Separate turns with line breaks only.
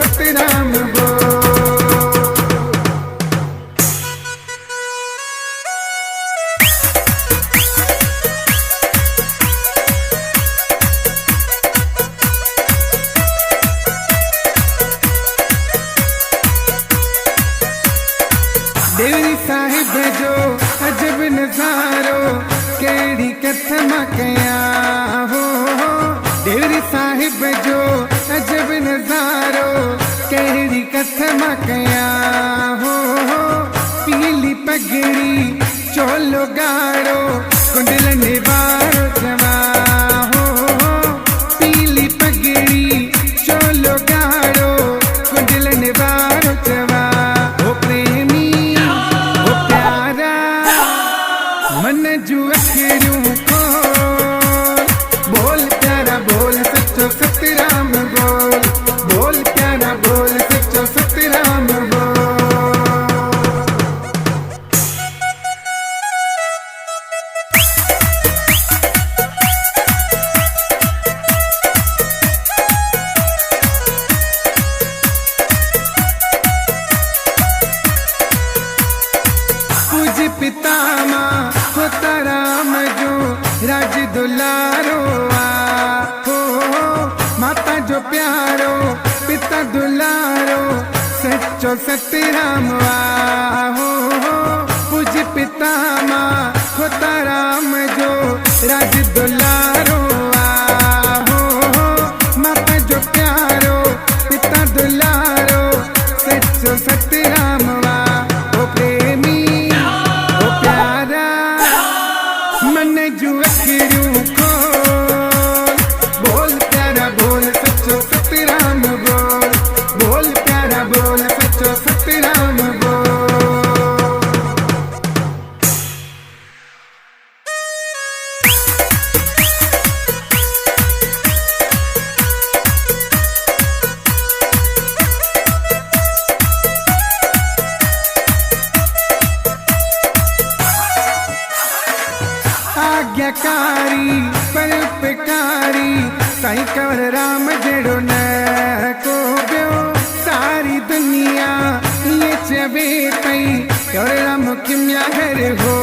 सतराम बोल। देवरी साहिब जो अजब नजारो केड़ी कथम कया हो। देवरी साहिब जो अजब नजारो केड़ी कथम कया हो। पीली पगड़ी चोलो गाड़ो कुंडलन बारो जमा हो। पीली पगड़ी चोलो गाड़ो कुंडलन बारो जमा हो। प्रेमी मन जू अखियूं खोल बोल प्यारा बोल सच्चो सतराम बोल। बोल प्यारा बोल सच्चो सतराम बोल। पूज पिता माँ होता राम जो राज दुलारो हो। माता जो प्यारो पिता दुलारो सच्चो सतराम हो। पूज पिता माँ होता राम जो राज दुलारो हो। माता जो प्यारो पिता दुलारो सच्चो सतराम हो। प्रेमी मन जू अखियूं खोल बोल प्यारा बोल सच्चो सतराम बोल। बोल प्यारा बोल सच्चो सतराम बोल। आज्ञाकारी परोपकारी साईं कंवर राम जड़ो न को बियो। सारी दुनिया ये चवे तई कंवर राम किम्या घर हो।